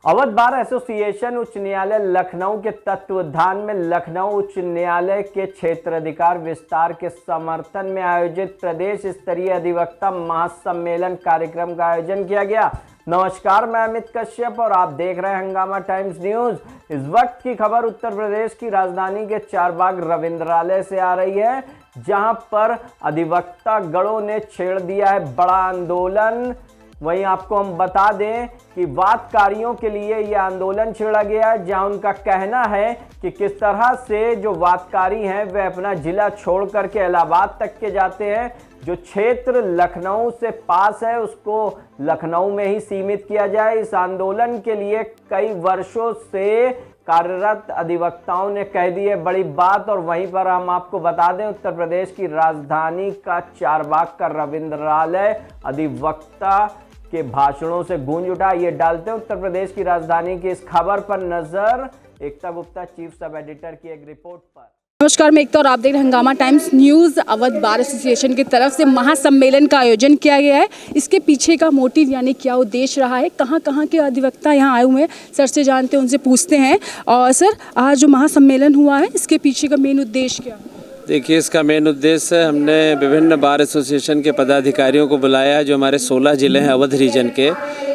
Awadh bar association उच्च न्यायालय लखनऊ के तत्वावधान में लखनऊ उच्च न्यायालय के क्षेत्राधिकार विस्तार के समर्थन में आयोजित प्रदेश स्तरीय अधिवक्ता महासम्मेलन कार्यक्रम का आयोजन किया गया। नमस्कार, मैं अमित कश्यप और आप देख रहे हैं हंगामा टाइम्स न्यूज। इस वक्त की खबर उत्तर प्रदेश की राजधानी के चारबाग रविंद्रालय से आ रही है, जहां पर अधिवक्ता गणों ने छेड़ दिया है बड़ा आंदोलन। वहीं आपको हम बता दें कि वादकारियों के लिए यह आंदोलन छेड़ा गया है, जहां उनका कहना है कि किस तरह से जो वादकारी हैं वे अपना जिला छोड़ करके इलाहाबाद तक के जाते हैं। जो क्षेत्र लखनऊ से पास है उसको लखनऊ में ही सीमित किया जाए। इस आंदोलन के लिए कई वर्षों से कार्यरत अधिवक्ताओं ने कह दी है बड़ी बात। और वहीं पर हम आपको बता दें उत्तर प्रदेश की राजधानी का चारबाग का रविंद्रालय अधिवक्ता के भाषणों से गूंज उठा। ये डालते हैं उत्तर प्रदेश की राजधानी की इस खबर पर नजर एकता गुप्ता चीफ सब एडिटर की एक रिपोर्ट पर। नमस्कार, मैं एकता और आप देख रहे हैं हंगामा times news. Awadh bar association की तरफ से महासम्मेलन का आयोजन किया गया है। इसके पीछे का मोटिव यानी क्या उद्देश्य रहा है, कहाँ के अधिवक्ता यहाँ आए हुए हैं, सर से जानते हैं, उनसे पूछते हैं। और सर, आज जो महासम्मेलन हुआ है इसके पीछे का मेन उद्देश्य क्या है? देखिए, इसका मेन उद्देश्य हमने विभिन्न बार एसोसिएशन के पदाधिकारियों को बुलाया है जो हमारे 16 ज़िले हैं अवध रीजन के।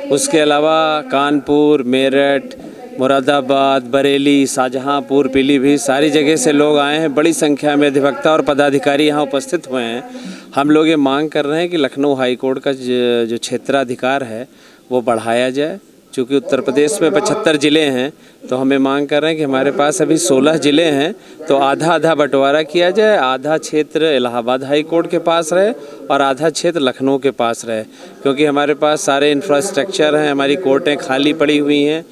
उसके अलावा कानपुर, मेरठ, मुरादाबाद, बरेली, शाहजहांपुर, पीलीभीत सारी जगह से लोग आए हैं। बड़ी संख्या में अधिवक्ता और पदाधिकारी यहाँ उपस्थित हुए हैं। हम लोग ये मांग कर रहे हैं कि लखनऊ हाई कोर्ट का जो क्षेत्राधिकार है वो बढ़ाया जाए। चूँकि उत्तर प्रदेश में 75 ज़िले हैं तो हमें मांग कर रहे हैं कि हमारे पास अभी 16 ज़िले हैं तो आधा आधा बंटवारा किया जाए। आधा क्षेत्र इलाहाबाद हाई कोर्ट के पास रहे और आधा क्षेत्र लखनऊ के पास रहे, क्योंकि हमारे पास सारे इंफ्रास्ट्रक्चर हैं, हमारी कोर्टें खाली पड़ी हुई हैं।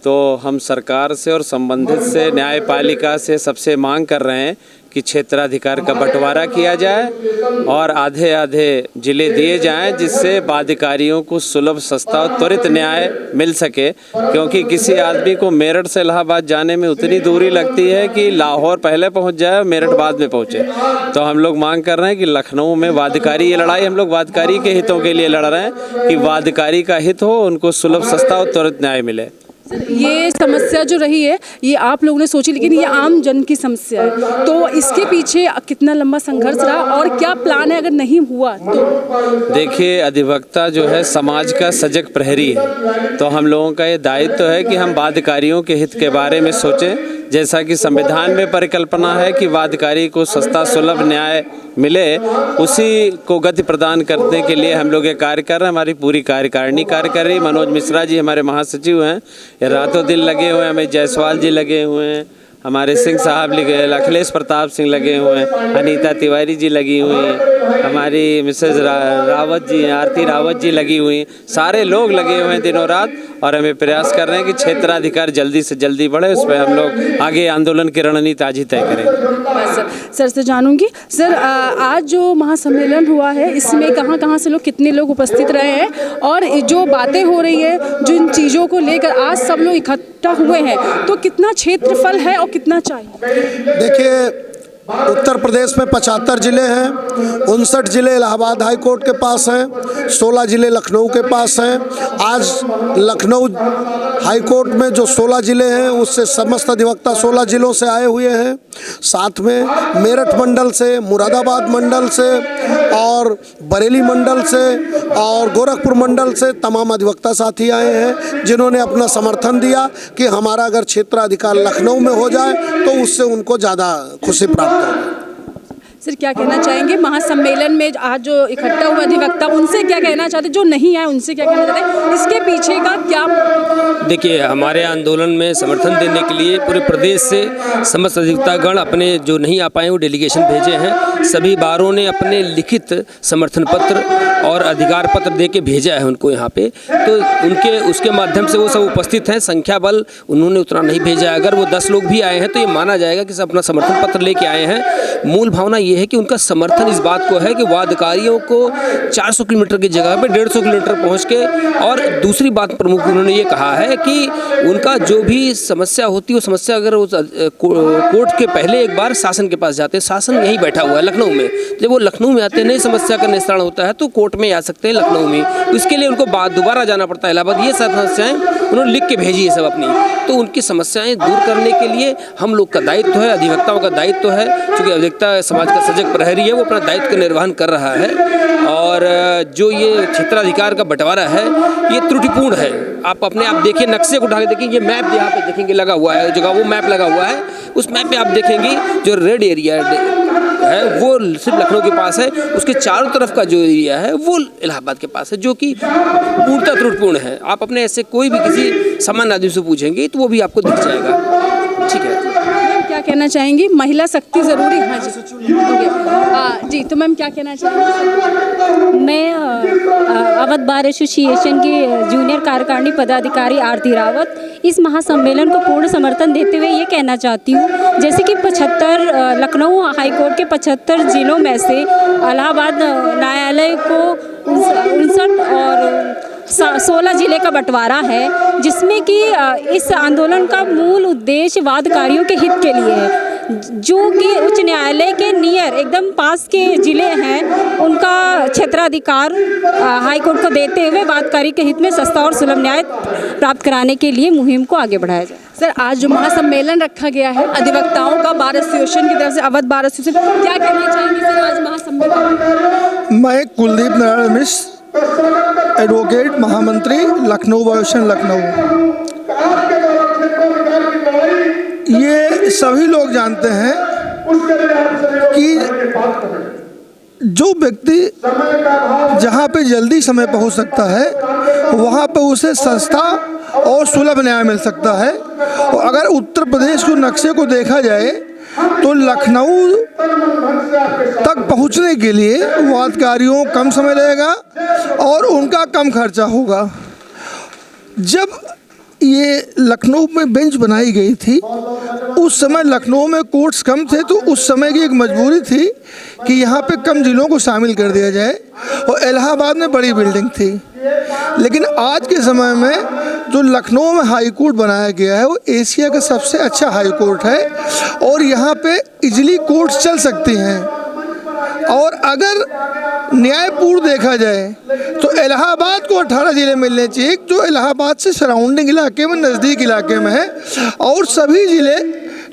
तो हम सरकार से और संबंधित से न्यायपालिका से सबसे मांग कर रहे हैं कि क्षेत्राधिकार का बंटवारा किया जाए और आधे आधे ज़िले दिए जाएं, जिससे बाधिकारियों को सुलभ, सस्ता और त्वरित न्याय मिल सके। क्योंकि किसी आदमी को मेरठ से इलाहाबाद जाने में उतनी दूरी लगती है कि लाहौर पहले पहुंच जाए और मेरठ बाद में पहुंचे। तो हम लोग मांग कर रहे हैं कि लखनऊ में वादकारी, ये लड़ाई हम लोग वादकारी के हितों के लिए लड़ रहे हैं कि वादकारी का हित हो, उनको सुलभ, सस्ता और त्वरित न्याय मिले। ये समस्या जो रही है ये आप लोगों ने सोची, लेकिन ये आम जन की समस्या है, तो इसके पीछे कितना लंबा संघर्ष रहा और क्या प्लान है अगर नहीं हुआ तो? देखिए, अधिवक्ता जो है समाज का सजग प्रहरी है, तो हम लोगों का ये दायित्व है कि हम वादकारियों के हित के बारे में सोचें। जैसा कि संविधान में परिकल्पना है कि वादकारी को सस्ता सुलभ न्याय मिले, उसी को गति प्रदान करने के लिए हम लोग ये कार्य कर रहे हैं। हमारी पूरी कार्यकारिणी कार्य कर रही है। मनोज मिश्रा जी हमारे महासचिव हैं, ये रातों दिन लगे हुए हैं। हमें जायसवाल जी लगे हुए हैं, हमारे सिंह साहब लगे, अखिलेश प्रताप सिंह लगे हुए हैं, अनीता तिवारी जी लगी हुई हैं, हमारी मिसेज रावत जी हैं, आरती रावत जी लगी हुई हैं। सारे लोग लगे हुए हैं दिनों रात और हमें प्रयास कर रहे हैं कि क्षेत्राधिकार जल्दी से जल्दी बढ़े। उस पर हम लोग आगे आंदोलन की रणनीति आज ही तय करेंगे। सर से जानूंगी, सर आज जो महासम्मेलन हुआ है इसमें कहाँ से लोग, कितने लोग उपस्थित रहे हैं और जो बातें हो रही है, जो इन चीज़ों को लेकर आज सब लोग इकट्ठा हुए हैं, तो कितना क्षेत्रफल है और कितना चाहिए? देखिए, उत्तर प्रदेश में 75 ज़िले हैं, 59 ज़िले इलाहाबाद हाई कोर्ट के पास हैं, 16 ज़िले लखनऊ के पास हैं। आज लखनऊ हाई कोर्ट में जो 16 ज़िले हैं उससे समस्त अधिवक्ता 16 ज़िलों से आए हुए हैं। साथ में मेरठ मंडल से, मुरादाबाद मंडल से और बरेली मंडल से और गोरखपुर मंडल से तमाम अधिवक्ता साथी आए हैं, जिन्होंने अपना समर्थन दिया कि हमारा अगर क्षेत्राधिकार लखनऊ में हो जाए तो उससे उनको ज़्यादा खुशी प्राप्त होगी। सर, क्या कहना चाहेंगे महासम्मेलन में आज जो इकट्ठा हुआ अधिवक्ता, उनसे क्या कहना चाहते, जो नहीं आए उनसे क्या कहना चाहते, इसके पीछे का क्या? देखिए, हमारे आंदोलन में समर्थन देने के लिए पूरे प्रदेश से समस्त अधिवक्तागण अपने जो नहीं आ पाए वो डेलीगेशन भेजे हैं। सभी बारों ने अपने लिखित समर्थन पत्र और अधिकार पत्र दे के भेजा है उनको यहाँ पे, तो उनके उसके माध्यम से वो सब उपस्थित हैं। संख्या बल उन्होंने उतना नहीं भेजा। अगर वो 10 लोग भी आए हैं तो ये माना जाएगा कि सब अपना समर्थन पत्र लेके आए हैं। मूल भावना ये है कि उनका समर्थन इस बात को है कि वादकारियों को 400 किलोमीटर की जगह पे 150 किलोमीटर पहुँच के, और दूसरी बात प्रमुख उन्होंने ये कहा है कि उनका जो भी समस्या होती है वो समस्या अगर उस कोर्ट के पहले एक बार शासन के पास जाते हैं, शासन यहीं बैठा हुआ है लखनऊ में, जब वो लखनऊ में आते हैं नई समस्या का निस्तारण होता है तो कोर्ट में आ सकते हैं लखनऊ में, इसके लिए उनको दोबारा जाना पड़ता है इलाहाबाद। ये सब समस्याएँ उन्होंने लिख के भेजी है सब अपनी, तो उनकी समस्याएं दूर करने के लिए हम लोग का दायित्व है, अधिवक्ताओं का दायित्व है, क्योंकि अधिवक्ता समाज का सजग प्रहरी है, वो अपना दायित्व का निर्वहन कर रहा है। और जो ये क्षेत्राधिकार का बंटवारा है ये त्रुटिपूर्ण है। आप अपने आप देखिए, नक्शे को उठा के देखिए, ये मैप यहाँ पे देखेंगे लगा हुआ है, जगह वो मैप लगा हुआ है, उस मैप पे आप देखेंगे जो रेड एरिया है वो सिर्फ लखनऊ के पास है, उसके चारों तरफ का जो एरिया है वो इलाहाबाद के पास है, जो कि पूर्णतः त्रुटिपूर्ण है। आप अपने ऐसे कोई भी किसी सामान्य आदमी से पूछेंगे तो वो भी आपको दिख जाएगा। ठीक है, क्या कहना चाहेंगी? महिला शक्ति जरूरी, हाँ जी हो गया। जी, तो मैम क्या कहना चाहेंगी? मैं अवध बार एसोसिएशन की जूनियर कार्यकारिणी पदाधिकारी आरती रावत इस महासम्मेलन को पूर्ण समर्थन देते हुए ये कहना चाहती हूँ, जैसे कि 75 लखनऊ हाईकोर्ट के 75 जिलों में से इलाहाबाद न्यायालय को 59 और 16 जिले का बंटवारा है, जिसमें कि इस आंदोलन का मूल उद्देश्य वादकारियों के हित के लिए है, जो कि उच्च न्यायालय के नियर एकदम पास के जिले हैं उनका क्षेत्राधिकार हाईकोर्ट को देते हुए वादकारी के हित में सस्ता और सुलभ न्याय प्राप्त कराने के लिए मुहिम को आगे बढ़ाया जाए। सर, आज जो महासम्मेलन रखा गया है अधिवक्ताओं का बार एसोसिएशन की तरफ से, अवध बार एसोसिएशन, क्या कहना चाहेंगे सर आज महासम्मेलन? मैं कुलदीप नारायण मिश्र, एडवोकेट महामंत्री लखनऊ वायुसेना लखनऊ। ये सभी लोग जानते हैं कि जो व्यक्ति जहाँ पे जल्दी समय पहुँच सकता है वहाँ पे उसे सस्ता और सुलभ न्याय मिल सकता है। और अगर उत्तर प्रदेश के नक्शे को देखा जाए तो लखनऊ तक पहुंचने के लिए वादकारियों कम समय लगेगा और उनका कम खर्चा होगा। जब ये लखनऊ में बेंच बनाई गई थी उस समय लखनऊ में कोर्ट्स कम थे, तो उस समय की एक मजबूरी थी कि यहाँ पे कम जिलों को शामिल कर दिया जाए, और इलाहाबाद में बड़ी बिल्डिंग थी। लेकिन आज के समय में जो लखनऊ में हाई कोर्ट बनाया गया है वो एशिया का सबसे अच्छा हाई कोर्ट है, और यहाँ पे इजली कोर्ट चल सकती हैं। और अगर न्यायपूर्ण देखा जाए तो इलाहाबाद को 18 जिले मिलने चाहिए, जो इलाहाबाद से सराउंडिंग इलाके में, नज़दीक इलाके में है, और सभी ज़िले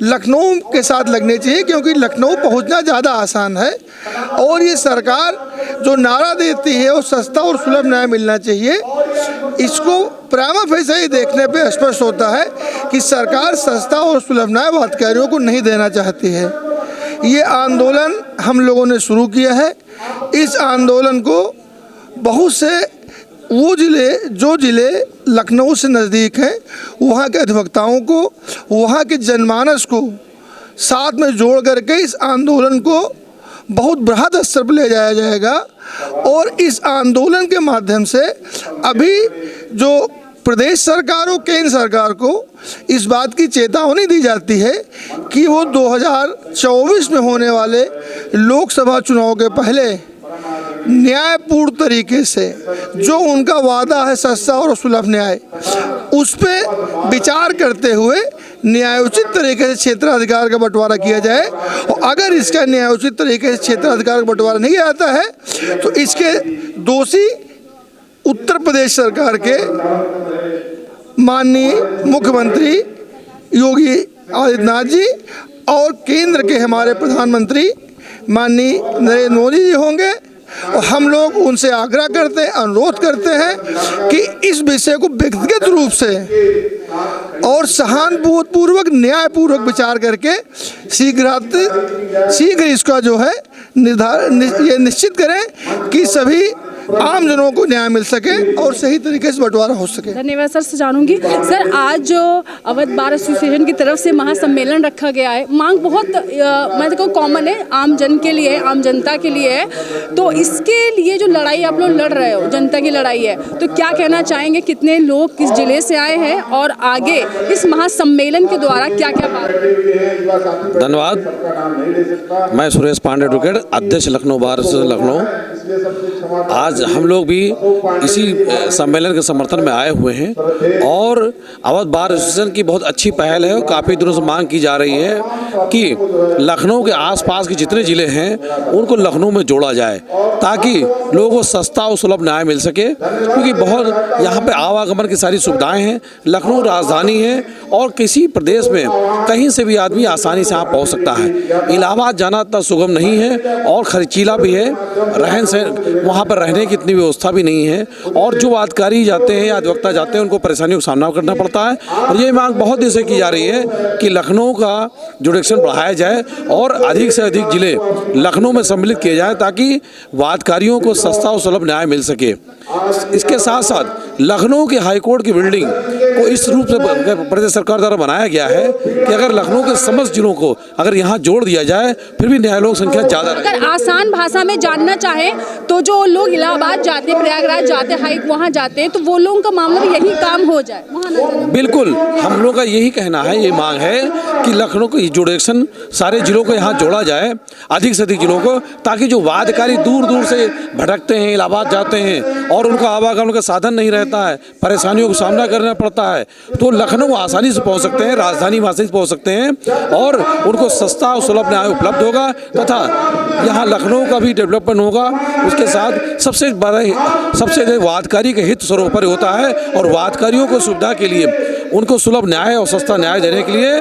लखनऊ के साथ लगने चाहिए, क्योंकि लखनऊ पहुंचना ज़्यादा आसान है। और ये सरकार जो नारा देती है वो सस्ता और सुलभ न्याय मिलना चाहिए, इसको प्राइमा फेसी ही देखने पे स्पष्ट होता है कि सरकार सस्ता और सुलभ न्याय वादकारियों को नहीं देना चाहती है। ये आंदोलन हम लोगों ने शुरू किया है। इस आंदोलन को बहुत से वो जिले लखनऊ से नज़दीक हैं वहाँ के अधिवक्ताओं को, वहाँ के जनमानस को साथ में जोड़ करके इस आंदोलन को बहुत बृहद स्तर पर ले जाया जाएगा। और इस आंदोलन के माध्यम से अभी जो प्रदेश सरकार और केंद्र सरकार को इस बात की चेतावनी दी जाती है कि वो 2024 में होने वाले लोकसभा चुनाव के पहले न्यायपूर्ण तरीके से जो उनका वादा है सस्ता और सुलभ न्याय, उस पर विचार करते हुए न्यायोचित तरीके से क्षेत्राधिकार का बंटवारा किया जाए। और अगर इसका न्यायोचित तरीके से क्षेत्राधिकार का बंटवारा नहीं आता है तो इसके दोषी उत्तर प्रदेश सरकार के माननीय मुख्यमंत्री योगी आदित्यनाथ जी और केंद्र के हमारे प्रधानमंत्री माननीय नरेंद्र मोदी जी होंगे। और हम लोग उनसे आग्रह करते हैं, अनुरोध करते हैं कि इस विषय को व्यक्तिगत रूप से और सहानुभूतिपूर्वक न्यायपूर्वक विचार करके शीघ्र इसका जो है ये निश्चित करें कि सभी आम जनों को न्याय मिल सके और सही तरीके से बंटवारा हो सके। धन्यवाद सर से जानूंगी। सर, आज जो अवध बार एसोसिएशन की तरफ से महासम्मेलन रखा गया है, मांग बहुत मैं देखो कॉमन है, आम जन के लिए, आम जनता के लिए है, तो इसके लिए जो लड़ाई आप लोग लड़ रहे हो, जनता की लड़ाई है, तो क्या कहना चाहेंगे? कितने लोग किस जिले से आए हैं और आगे इस महासम्मेलन के द्वारा क्या क्या बात? धन्यवाद। मैं सुरेश पांडे, एडवोकेट, अध्यक्ष लखनऊ बार एसोसिएशन लखनऊ। आज हम लोग भी इसी सम्मेलन के समर्थन में आए हुए हैं और अवध बार एसोसिएशन की बहुत अच्छी पहल है और काफ़ी दिनों से मांग की जा रही है कि लखनऊ के आसपास के जितने ज़िले हैं उनको लखनऊ में जोड़ा जाए ताकि लोगों को सस्ता और सुलभ न्याय मिल सके, क्योंकि बहुत यहाँ पे आवागमन की सारी सुविधाएं हैं। लखनऊ राजधानी है और किसी प्रदेश में कहीं से भी आदमी आसानी से यहाँ पहुँच सकता है। इलाहाबाद जाना इतना सुगम नहीं है और खर्चीला भी है, रहन सहन वहाँ पर रहने की इतनी व्यवस्था भी नहीं है और जो अधिकारी जाते हैं या अधिवक्ता जाते हैं उनको परेशानियों का सामना करना पड़ता है। और ये मांग बहुत दिन से की जा रही है कि लखनऊ का जुडिक्शन बढ़ाया जाए और अधिक से अधिक जिले लखनऊ में सम्मिलित किए जाए ताकि वादकारियों को सस्ता और सुलभ न्याय मिल सके। इसके साथ साथ लखनऊ के हाईकोर्ट की बिल्डिंग को इस रूप से प्रदेश सरकार द्वारा बनाया गया है कि अगर लखनऊ के समस्त जिलों को अगर यहाँ जोड़ दिया जाए फिर भी न्यायालयों की संख्या ज़्यादा रहेगी। अगर आसान भाषा में जानना चाहें तो जो लोग इलाहाबाद जाते, प्रयागराज जाते, वहाँ जाते हैं तो वो लोगों का मामला में यही काम हो जाए वहाँ ना। बिल्कुल, हम लोग का यही कहना है, ये मांग है कि लखनऊ को जुडिक्शन सारे जिलों को यहाँ जोड़ा जाए, अधिक से अधिक जिलों को, ताकि जो वादकारी दूर दूर से भटकते हैं, इलाहाबाद जाते हैं और उनका आवागमन का साधन नहीं रहता है, परेशानियों का सामना करना पड़ता है, तो लखनऊ आसानी से पहुँच सकते हैं, राजधानी आसानी से पहुँच सकते हैं और उनको सस्ता और सुलभ न्याय उपलब्ध होगा तथा यहाँ लखनऊ का भी डेवलपमेंट होगा। उसके साथ सबसे वादकारी के हित सर्वोपरि होता है और वादकारियों को सुविधा के लिए उनको सुलभ न्याय और सस्ता न्याय देने के लिए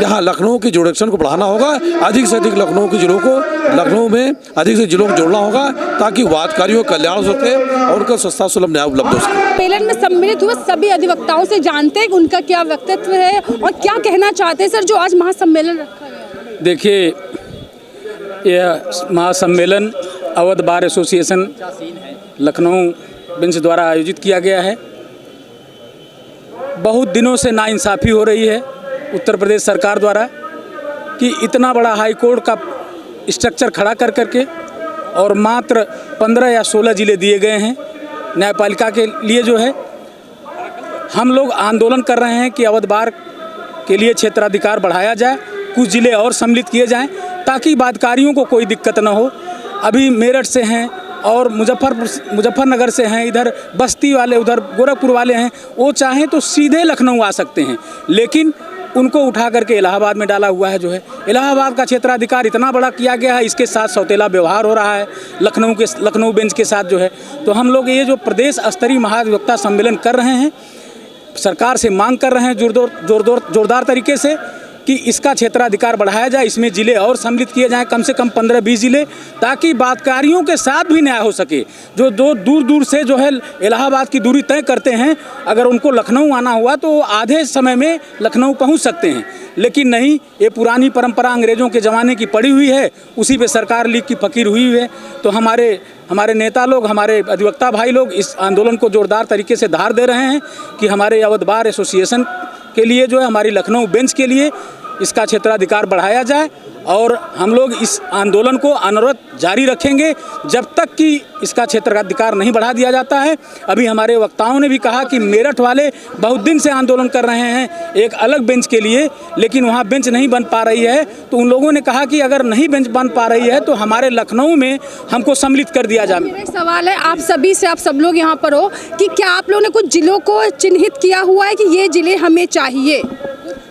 यहाँ लखनऊ की जुडिक्शन को बढ़ाना होगा। अधिक से अधिक लखनऊ के जिलों को लखनऊ में अधिक से जिलों को जोड़ना होगा ताकि वादकारियों का कल्याण हो सके और उनको सस्ता सुलभ न्याय उपलब्ध हो सके। सम्मेलन में सम्मिलित हुए सभी अधिवक्ताओं से जानते हैं उनका क्या व्यक्तित्व है और क्या कहना चाहते हैं सर जो आज महासम्मेलन रखा गया। देखिए, यह महासम्मेलन Awadh bar association Lucknow bench द्वारा आयोजित किया गया है। बहुत दिनों से नाइंसाफ़ी हो रही है उत्तर प्रदेश सरकार द्वारा कि इतना बड़ा हाई कोर्ट का स्ट्रक्चर खड़ा कर करके और मात्र 15 या 16 ज़िले दिए गए हैं न्यायपालिका के लिए। जो है हम लोग आंदोलन कर रहे हैं कि अवध बार के लिए क्षेत्राधिकार बढ़ाया जाए, कुछ ज़िले और सम्मिलित किए जाएं ताकि वादकारियों को कोई दिक्कत न हो। अभी मेरठ से हैं और मुजफ्फरनगर से हैं, इधर बस्ती वाले, उधर गोरखपुर वाले हैं, वो चाहें तो सीधे लखनऊ आ सकते हैं, लेकिन उनको उठा करके इलाहाबाद में डाला हुआ है। जो है इलाहाबाद का क्षेत्राधिकार इतना बड़ा किया गया है, इसके साथ सौतेला व्यवहार हो रहा है लखनऊ बेंच के साथ। जो है तो हम लोग ये जो प्रदेश स्तरीय महाधिवक्ता सम्मेलन कर रहे हैं, सरकार से मांग कर रहे हैं जोरदार तरीके से कि इसका क्षेत्राधिकार बढ़ाया जाए, इसमें ज़िले और सम्मिलित किए जाएं, कम से कम 15-20 ज़िले, ताकि वादकारियों के साथ भी न्याय हो सके। जो दूर दूर से जो है इलाहाबाद की दूरी तय करते हैं, अगर उनको लखनऊ आना हुआ तो आधे समय में लखनऊ पहुंच सकते हैं, लेकिन नहीं, ये पुरानी परंपरा अंग्रेज़ों के ज़माने की पड़ी हुई है, उसी पे सरकार लीक की फ़कीर हुई है। तो हमारे नेता लोग, हमारे अधिवक्ता भाई लोग इस आंदोलन को जोरदार तरीके से धार दे रहे हैं कि हमारे अवध बार एसोसिएशन के लिए, जो है हमारी लखनऊ बेंच के लिए इसका क्षेत्राधिकार बढ़ाया जाए और हम लोग इस आंदोलन को अनवरत जारी रखेंगे जब तक कि इसका क्षेत्राधिकार नहीं बढ़ा दिया जाता है। अभी हमारे वक्ताओं ने भी कहा कि मेरठ वाले बहुत दिन से आंदोलन कर रहे हैं एक अलग बेंच के लिए, लेकिन वहाँ बेंच नहीं बन पा रही है, तो उन लोगों ने कहा कि अगर नहीं बेंच बन पा रही है तो हमारे लखनऊ में हमको सम्मिलित कर दिया जाए। मेरा एक सवाल है आप सभी से, आप सब लोग यहाँ पर हो, कि क्या आप लोगों ने कुछ जिलों को चिन्हित किया हुआ है कि ये जिले हमें चाहिए?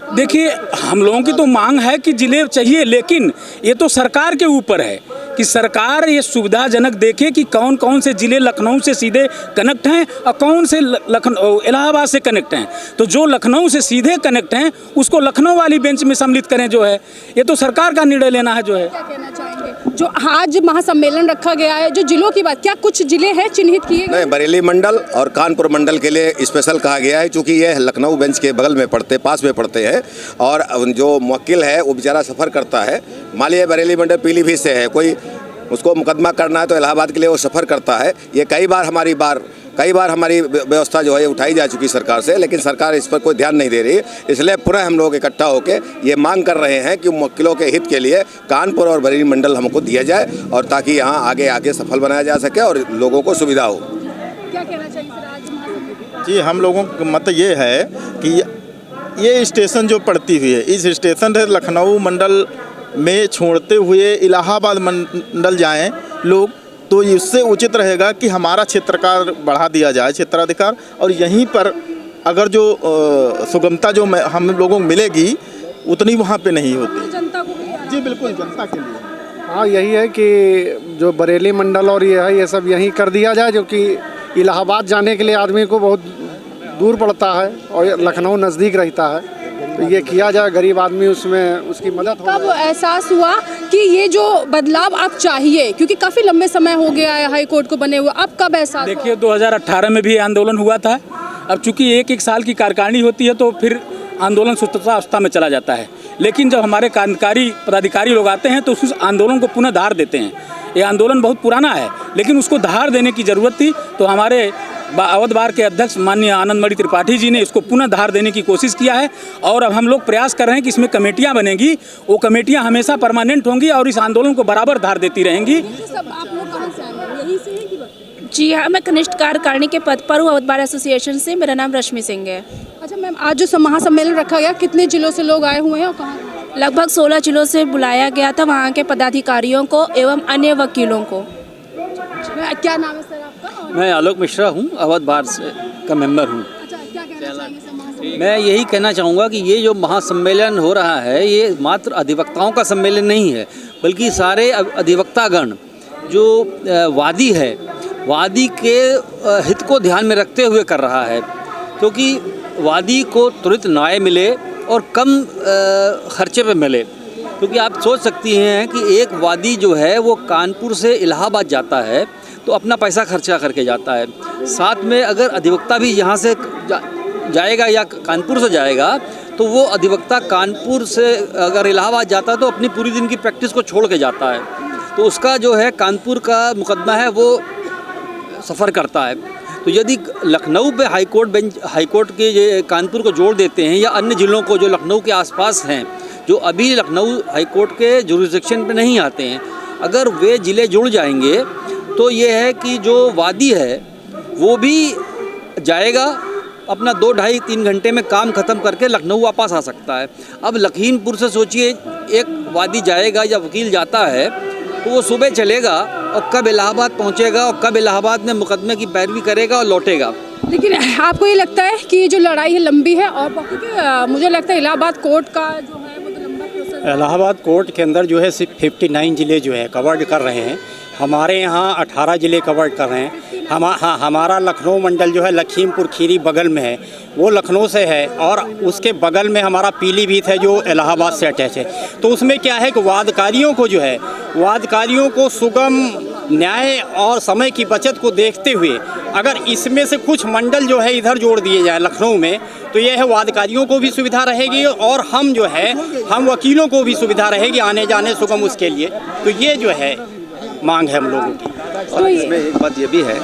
देखिए, हम लोगों की तो मांग है कि जिले चाहिए, लेकिन ये तो सरकार के ऊपर है कि सरकार ये सुविधाजनक देखे कि कौन कौन से ज़िले लखनऊ से सीधे कनेक्ट हैं और कौन से इलाहाबाद से कनेक्ट हैं। तो जो लखनऊ से सीधे कनेक्ट हैं उसको लखनऊ वाली बेंच में सम्मिलित करें। जो है ये तो सरकार का निर्णय लेना है। जो है क्या कहना चाहेंगे जो आज महासम्मेलन रखा गया है, जो जिलों की बात, क्या कुछ जिले हैं चिन्हित किए गए? नहीं, बरेली मंडल और कानपुर मंडल के लिए स्पेशल कहा गया है, क्योंकि ये लखनऊ बेंच के बगल में पड़ते, पास में पड़ते हैं और जो मुवक्किल है वो बेचारा सफ़र करता है। मान लीजिए बरेली मंडल पीलीभीत से है, कोई उसको मुकदमा करना है तो इलाहाबाद के लिए वो सफ़र करता है। ये कई बार हमारी व्यवस्था जो है उठाई जा चुकी सरकार से, लेकिन सरकार इस पर कोई ध्यान नहीं दे रही। इसलिए पूरा हम लोग इकट्ठा होकर ये मांग कर रहे हैं कि मुवक्किलों के हित के लिए कानपुर और बरेली मंडल हमको दिया जाए और ताकि यहाँ आगे सफल बनाया जा सके और लोगों को सुविधा हो। क्या कहना चाहिए सर आज महासम्मेलन? जी, हम लोगों का मत ये है कि ये स्टेशन जो पड़ती हुई है, इस स्टेशन से लखनऊ मंडल में छोड़ते हुए इलाहाबाद मंडल जाएं लोग, तो इससे उचित रहेगा कि हमारा क्षेत्राधिकार बढ़ा दिया जाए, क्षेत्राधिकार, और यहीं पर अगर जो सुगमता जो हम लोगों को मिलेगी उतनी वहाँ पे नहीं होती। जनता को भी जी बिल्कुल, जनता के लिए। हाँ, यही है कि जो बरेली मंडल और ये है, ये सब यहीं कर दिया जाए, जो कि इलाहाबाद जाने के लिए आदमी को बहुत दूर पड़ता है और लखनऊ नज़दीक रहता है, तो ये किया जाए, गरीब आदमी उसमें उसकी मदद हो। कब एहसास हुआ कि ये जो बदलाव आप चाहिए, क्योंकि काफ़ी लंबे समय हो गया है हाई कोर्ट को बने हुए, अब कब एहसास हुआ? देखिए 2018 में भी आंदोलन हुआ था। अब चूंकि एक साल की कार्यकारिणी होती है तो फिर आंदोलन सुस्तावस्था में चला जाता है, लेकिन जब हमारे कार्यकारी पदाधिकारी लोग आते हैं तो उस आंदोलन को पुनः धार देते हैं। ये आंदोलन बहुत पुराना है, लेकिन उसको धार देने की ज़रूरत थी, तो हमारे अवध बार के अध्यक्ष माननीय आनंदमणि त्रिपाठी जी ने इसको पुनः धार देने की कोशिश किया है। और अब हम लोग प्रयास कर रहे हैं कि इसमें कमेटियां बनेंगी, वो कमेटियां हमेशा परमानेंट होंगी और इस आंदोलन को बराबर धार देती रहेंगी। सब आप लोग कहाँ से आए हैं? यहीं से हैं कि जी हाँ, मैं कनिष्ठ कार्यकारिणी के पद पर हूँ अवध बार एसोसिएशन से। मेरा नाम रश्मि सिंह है। अच्छा मैम, आज जो महासम्मेलन रखा गया, कितने जिलों से लोग आए हुए हैं और कहाँ? लगभग 16 जिलों से बुलाया गया था, वहाँ के पदाधिकारियों को एवं अन्य वकीलों को। क्या नाम है सर आपका? मैं आलोक मिश्रा हूँ, अवध बार का मेंबर हूँ। अच्छा, क्या कहना चाहेंगे सर महासम्मेलन? मैं यही कहना चाहूँगा कि ये जो महासम्मेलन हो रहा है, ये मात्र अधिवक्ताओं का सम्मेलन नहीं है, बल्कि सारे अधिवक्तागण जो वादी है, वादी के हित को ध्यान में रखते हुए कर रहा है, क्योंकि वादी को त्वरित न्याय मिले और कम खर्चे पे मिले। क्योंकि आप सोच सकती हैं कि एक वादी जो है वो कानपुर से इलाहाबाद जाता है तो अपना पैसा खर्चा करके जाता है, साथ में अगर अधिवक्ता भी यहाँ से जाएगा या कानपुर से जाएगा तो वो अधिवक्ता कानपुर से अगर इलाहाबाद जाता है तो अपनी पूरी दिन की प्रैक्टिस को छोड़ के जाता है, तो उसका जो है कानपुर का मुकदमा है वो सफ़र करता है। तो यदि लखनऊ पे हाईकोर्ट के ये कानपुर को जोड़ देते हैं या अन्य ज़िलों को जो लखनऊ के आसपास हैं, जो अभी लखनऊ हाईकोर्ट के जुरिसडिक्शन पे नहीं आते हैं, अगर वे ज़िले जुड़ जाएंगे तो ये है कि जो वादी है वो भी जाएगा, अपना 2-2.5-3 घंटे में काम ख़त्म करके लखनऊ वापस आ सकता है। अब लखीमपुर से सोचिए, एक वादी जाएगा या वकील जाता है तो वो सुबह चलेगा और कब इलाहाबाद पहुंचेगा और कब इलाहाबाद में मुकदमे की पैरवी करेगा और लौटेगा। लेकिन आपको ये लगता है कि ये जो लड़ाई है लंबी है? और क्योंकि मुझे लगता है इलाहाबाद कोर्ट का जो है वो तो लंबा प्रोसेस है। इलाहाबाद कोर्ट के अंदर जो है सिर्फ 59 ज़िले जो है कवर्ड कर रहे हैं, हमारे यहाँ 18 ज़िले कवर्ड कर रहे हैं। हमारा लखनऊ मंडल जो है लखीमपुर खीरी बगल में है, वो लखनऊ से है, और उसके बगल में हमारा पीलीभीत है जो इलाहाबाद से अटैच है। तो उसमें क्या है कि वादकारियों को जो है, वादकारियों को सुगम न्याय और समय की बचत को देखते हुए अगर इसमें से कुछ मंडल जो है इधर जोड़ दिए जाए लखनऊ में, तो ये है वादकारियों को भी सुविधा रहेगी और हम जो है हम वकीलों को भी सुविधा रहेगी आने जाने सुगम उसके लिए। तो ये जो है मांग है हम लोगों की। और इसमें एक बात ये भी है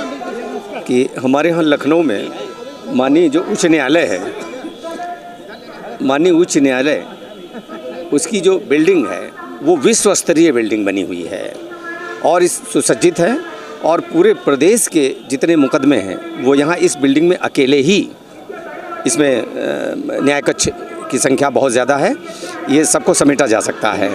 कि हमारे यहाँ लखनऊ में माननीय जो उच्च न्यायालय है, माननीय उच्च न्यायालय, उसकी जो बिल्डिंग है वो विश्व स्तरीय बिल्डिंग बनी हुई है और इस सुसज्जित है, और पूरे प्रदेश के जितने मुकदमे हैं वो यहाँ इस बिल्डिंग में अकेले ही, इसमें न्याय कक्ष की संख्या बहुत ज़्यादा है, ये सबको समेटा जा सकता है।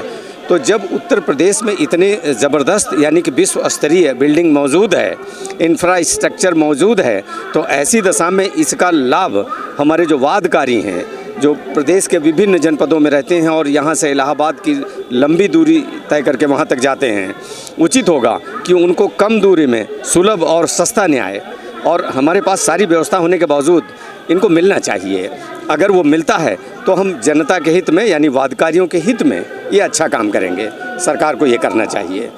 तो जब उत्तर प्रदेश में इतने ज़बरदस्त यानी कि विश्व स्तरीय बिल्डिंग मौजूद है, इंफ्रास्ट्रक्चर मौजूद है, तो ऐसी दशा में इसका लाभ हमारे जो वादकारी हैं, जो प्रदेश के विभिन्न जनपदों में रहते हैं और यहाँ से इलाहाबाद की लंबी दूरी तय करके वहाँ तक जाते हैं, उचित होगा कि उनको कम दूरी में सुलभ और सस्ता न्याय, और हमारे पास सारी व्यवस्था होने के बावजूद इनको मिलना चाहिए। अगर वो मिलता है तो हम जनता के हित में यानी वादकारियों के हित में ये अच्छा काम करेंगे। सरकार को ये करना चाहिए।